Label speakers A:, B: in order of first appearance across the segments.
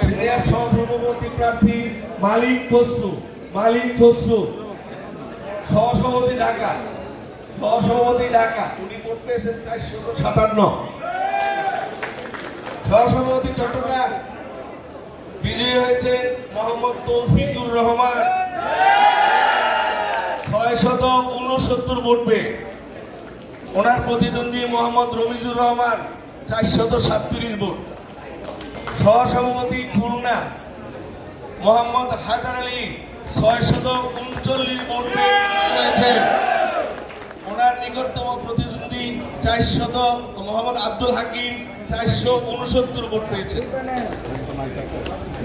A: Senior সহসভাপতি প্রার্থী মালিক খসরু সহসভাপতি ঢাকা উনি ভোট পেয়েছেন 457। সহসভাপতি চট্টগ্রাম বিজয়ী হয়েছেন মোহাম্মদ তৌফিকুর রহমান 669 ভোট পেয়ে। ওনার প্রতিদ্বন্দ্বী মোহাম্মদ রমিজুর রহমান 437 ভোট। সহসভাপতি খুলনা মোহাম্মদ হায়দার আলী 639 ভোট পেয়ে রয়েছেন। ওনার নিকটতম প্রতিদ্বন্দ্বী মোহাম্মদ আব্দুল হাকিম 469 ভোট পেয়েছেন।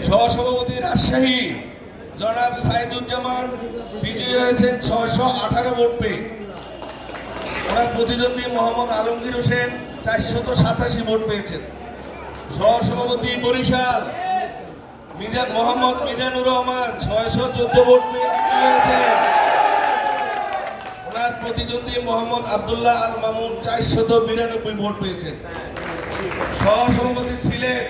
A: সহসভাপতি রাজশাহী জনাব সাইদুজ্জামান বিজয়ী হয়েছেন 618 ভোট পেয়ে। ওনার প্রতিদ্বন্দ্বী মোহাম্মদ আলমগীর হোসেন 487 ভোট পেয়েছেন। সহসভাপতি বরিশাল মোহাম্মদ মিজানুর রহমান 614 ভোট পেয়ে বিজয়ী হয়েছেন। ওনার প্রতিদ্বন্দ্বী মোহাম্মদ আব্দুল্লাহ আল মামুন 492 ভোট পেয়েছেন। সহসভাপতি সিলেট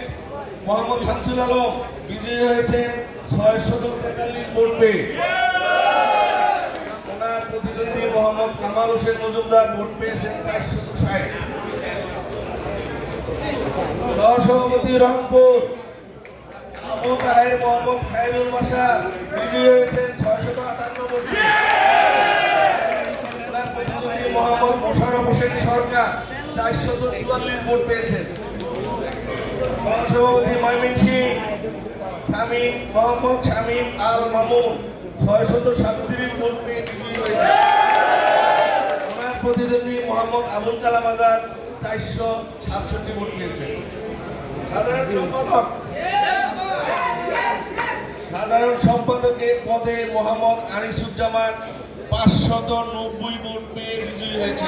A: মোহাম্মদ শামসুল আলম বিজয়ী হয়েছেন 643 ভোট পেয়ে। ওনার প্রতিদ্বন্দ্বী মোহাম্মদ কামাল হোসেন মজুমদার ভোট পেয়েছেন 460। সহসভাপতি রংপুর আবু তাহের মোহাম্মদ খায়রুল বাশার বিজয়ী হয়েছেন 658 ভোট পেয়ে। ওনার প্রতিদ্বন্দ্বী মোহাম্মদ মোশাররফ হোসেন সরকার 444 ভোট পেয়েছেন। সহসভাপতি ময়মনসিংহ মোহাম্মদ শামীম আল মামুন 637 ভোট পেয়ে বিজয়ী হয়েছে। ওনার প্রতিদ্বন্দ্বী মোহাম্মদ আবুল কালাম আজাদ 467 ভোট পেয়েছেন। সাধারণ সম্পাদকের পদে মোহাম্মদ আনিসুজ্জামান 590 ভোট পেয়ে বিজয়ী হয়েছে।